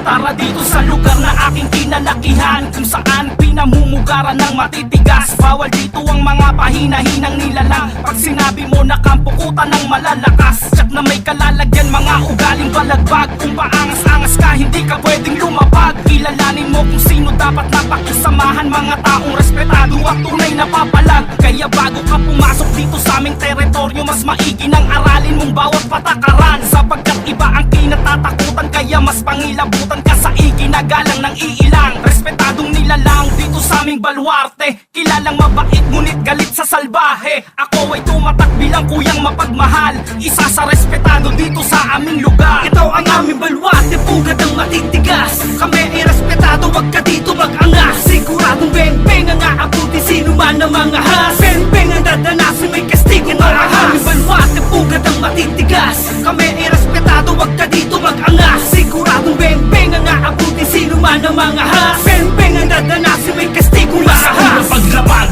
Tara dito sa lugar na aking kinalakihan, kung saan pinamumugaran ng matitigas. Bawal dito ang mga pahina-hinang nilalang. Pag sinabi mo na kampukutan ng malalakas, tsak na may kalalagyan mga ugaling balagbag. Kung paangas-angas ka, hindi ka pwedeng lumapag. Kilalanin mo kung sino dapat napakisamahan, mga taong respetado at tunay na papalag. Kaya bago ka pumasok dito sa aming teritoryo, mas maigi nang aralin mong bawat patakaran, sapagkat iba ang kinatatakutan. Kaya mas pangilabutan ka sa iginagalang ng iilang respetadong nilalang dito sa aming baluarte. Kilalang mabait ngunit galit sa salbahe. Ako ay tumatak bilang kuyang mapagmahal, isa sa respetado dito sa aming lugar. Ito ang aming baluarte, pugad ang matitigas. Kami ay respetado, wag ka dito mag-angas. Siguradong beng-beng ang aabuti sino man ang mga has. Beng-beng ang dadanasin, may kastigo na ahas. Aming baluarte, pugad ang matitigas. Kami ay respetado, wag ka dito mag-angas. Siguradong beng-beng ang aabuti sino man ang mga has. Beng-beng ang dadanasin, may kastigo na ahas. Paglabag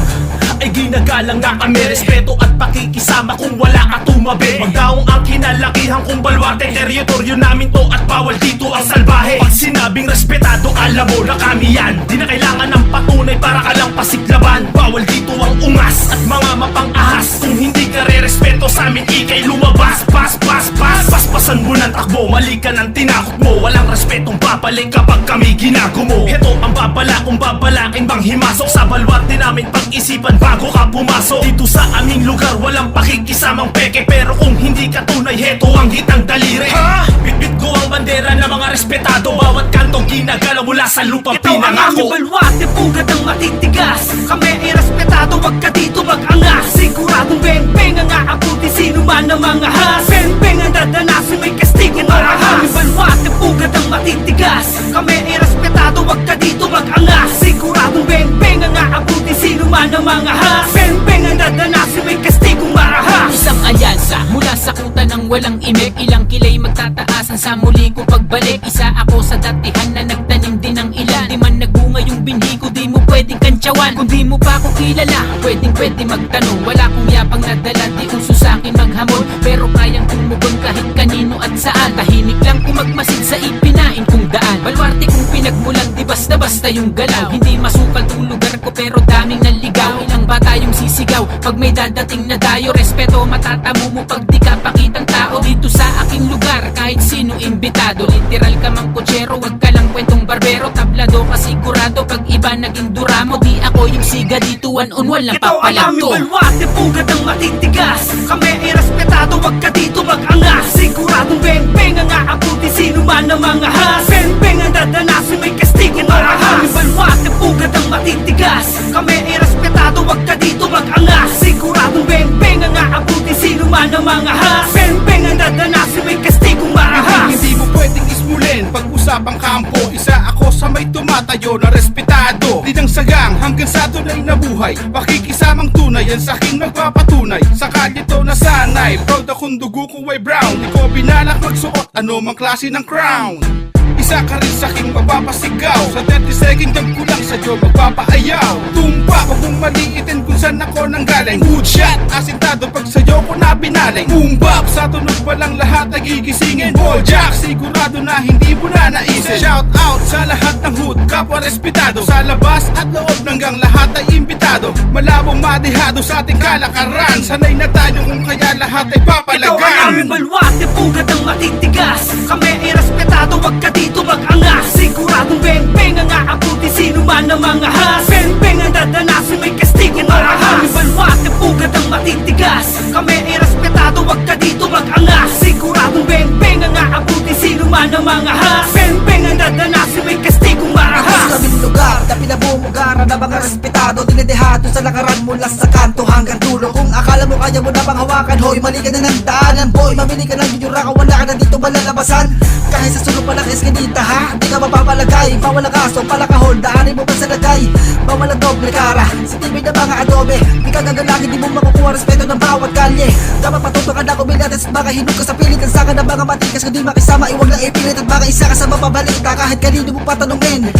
ay ginagalang na kami, respeto at pakikisama kung wala ka tumabi. Magdaong ang kinalakihan kong baluarte, teritoryo namin to at bawal dito ang salbahe. Pag sinabing respetado, alam mo na kami yan. Di na kailangan ng patunay para ka lang pasiglaban. Bawal dito ang ungas at mga mapang-ahas. Kung hindi ka re-respeto sa amin, ikay lumabas. Paspasan mo ng takbo, mali ka ng tinakot mo. Walang respetong babalik kapag kami ginagumo. Heto ang babala kung babalakin bang himasok sa baluarte namin, pag-isipan bago ka pumasok. Dito sa aming lugar, walang pakikisamang peke. Pero kung hindi ka tunay, heto ang hitang daliri. Bitbit ko ang bandera ng mga respetado. Bawat kantong ginagalaw mula sa lupang pinangako. Ito ang aming baluarte, pugad ang matitigas. Kami ay respetado, wag ka dito mag-angas. Siguradong beng-beng ang aabuti sino man ang mga has. Beng-beng ang dadanasin, may kastigo na ahas. Aming baluarte, pugad ang matitigas. Kami ay respetado, wag ka dito mag-angas. Siguradong beng-beng ang aabuti sino man ang mga has. Beng-beng ang dadanasin, may kastigo marahas. Isang alyansa mula sa kuta ng walang imik. Ilang kilay magtataasan sa muli ko pagbalik. Isa ako sa datihan na nagtanim din ng ilan. Di man nagbunga yung binhi ko, di mo pwedeng kantsawan. Kung di mo pa ako kilala, pwede magtanong. Wala kong yapang nadala, di uso sa'kin maghamon. Pero kayang tumugon kahit kanino at saan. Tahimik lang kung magmasid sa ipinain kong daan. Baluarte kung pinagmulan, di basta-basta yung galaw. Hindi masukal tong lugar ko pero daming naligaw. Ilang bata yung sisigaw pag may dadating na dayo. Respeto matatamo mo pag di ka pakitang tao. Dito sa aking lugar kahit sino imbitado. Literal ka mang kutsero, wag ka lang kwentong barbero. Tablado ka sigurado pag iba naging duramo. Di ako yung siga dito, one-on-one lang papalag to. Ito ang aming baluarte, pugad ang matitigas. Kami ay respetado, wag ka dito mag-angas. Siguradong beng-beng ang aabuti sino man ang mga has. Beng-beng ang dadanasin, may kastigo na ahas. Aming baluarte, pugad ang matitigas. Kami ay respetado, wag ka dito mag-angas. Siguradong beng-beng ang aabuti sino man ang mga has. Beng-beng ang dadanasin, may kastigo marahas. Hindi mo pwedeng ismulin pag-usapang kampo. Isa ako sa may tumatayo na respetado. Di nang sagang hanggang sa tunay na buhay. Pakikisamang tunay yan sa aking nagpapatunay. Sa kalye to nasanay, proud akong dugo ko ay brown. Di ko binalak magsuot ano mang klase ng crown. Isa ka rin sa aking mapapasigaw. Sa 30 second jump ko lang sa Diyo magpapaayaw. Tumpa, huwag mong maliitin kung saan ako nanggaling. Good shot, asintado pag sa'yo ko na binaling. Boom bap, sa tunog pa lang lahat ay gigisingin. Ball jack, sigurado na hindi mo na naisip. Shout out sa lahat ng hood, kapwa respetado. Sa labas at loob hanggang lahat ay imbitado. Malabong madihado sa ating kalakaran. Sanay na tayo kung kaya lahat ay papalagan. Ito ang aming baluarte, pugad ang matitigas. Kami ay respetado, wag ka dito mag-angas. Siguradong beng-beng ang aabuti sino man ang mga has. Beng-beng ang dadanasin, may kastigo na ahas. Aming baluarte, pugad ang matitigas. Kami ay respetado, wag ka dito mag-angas. Siguradong beng-beng ang aabuti sino man ang mga has. Beng-beng ang dadanasin, may kastigo marahas. Sa aming lugar na pinamumugaran na mga respetado. Dinedehado sa lakaran mula sa kanto hanggang dulo. Kung akala mo kaya mo na bang hawakan, hoy, mali ka na ng daanan, boy. Mamili ka ng yura ka, wala ka na dito malalabasan. Kahit sa sulong pa ng eskinita ha, di ka mapapalagay. Bawal ang kaso, palakahol, daanin mo pa sa lagay. Bawal ang doble kara, sa tibay na mga adobe. Di ka gagalangin, di mo makukuha respeto ng bawat kalye. Dapat patutukan na kumilatas at baka hinug ka sa pilit. Ang saka ng mga matikas, kundi makisama, iwag lang ipilit. At baka isa ka sa mapabalita kahit kanino mo patanungin.